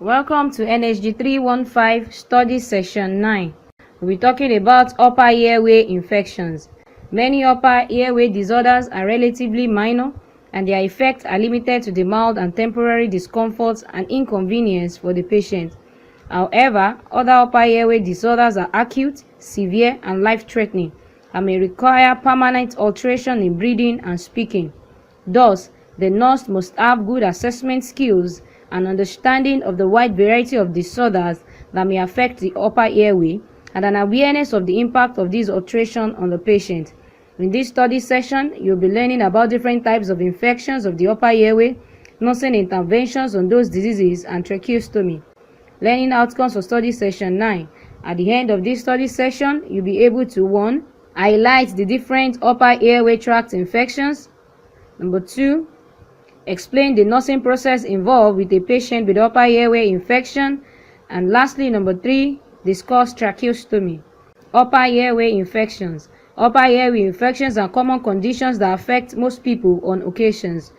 Welcome to NHG 315 Study Session 9. We'll be talking about upper airway infections. Many upper airway disorders are relatively minor, and their effects are limited to the mild and temporary discomfort and inconvenience for the patient. However, other upper airway disorders are acute, severe, and life-threatening, and may require permanent alteration in breathing and speaking. Thus, the nurse must have good assessment skills and understanding of the wide variety of disorders that may affect the upper airway, and an awareness of the impact of these alterations on the patient. In this study session, you'll be learning about different types of infections of the upper airway, nursing interventions on those diseases, and tracheostomy. Learning outcomes for study session 9. At the end of this study session, you'll be able to 1. Highlight the different upper airway tract infections. 2. Explain the nursing process involved with a patient with upper airway infection. And lastly, 3, discuss tracheostomy. Upper airway infections. Upper airway infections are common conditions that affect most people on occasions.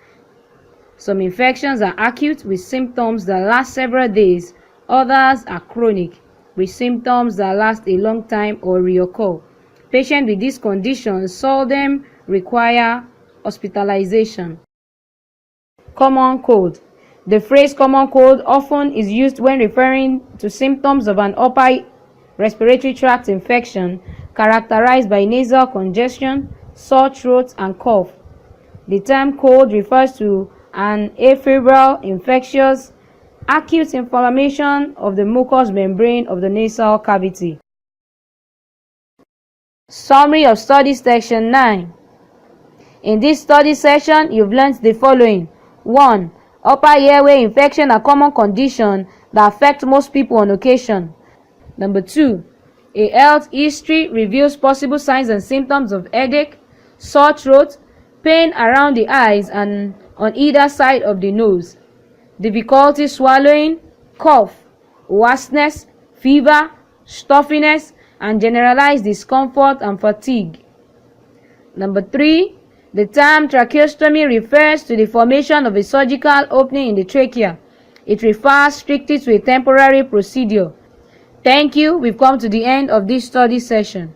Some infections are acute with symptoms that last several days. Others are chronic with symptoms that last a long time or reoccur. Patients with these conditions seldom require hospitalization. Common cold. The phrase common cold often is used when referring to symptoms of an upper respiratory tract infection characterized by nasal congestion, sore throat, and cough. The term cold refers to an afebrile, infectious, acute inflammation of the mucous membrane of the nasal cavity. Summary of study section 9. In this study session, you've learned the following. 1. Upper airway infection are common condition that affect most people on occasion. 2. A health history reveals possible signs and symptoms of headache, sore throat, pain around the eyes and on either side of the nose, difficulty swallowing, cough, hoarseness, fever, stuffiness, and generalized discomfort and fatigue. 3. The term tracheostomy refers to the formation of a surgical opening in the trachea. It refers strictly to a temporary procedure. Thank you. We've come to the end of this study session.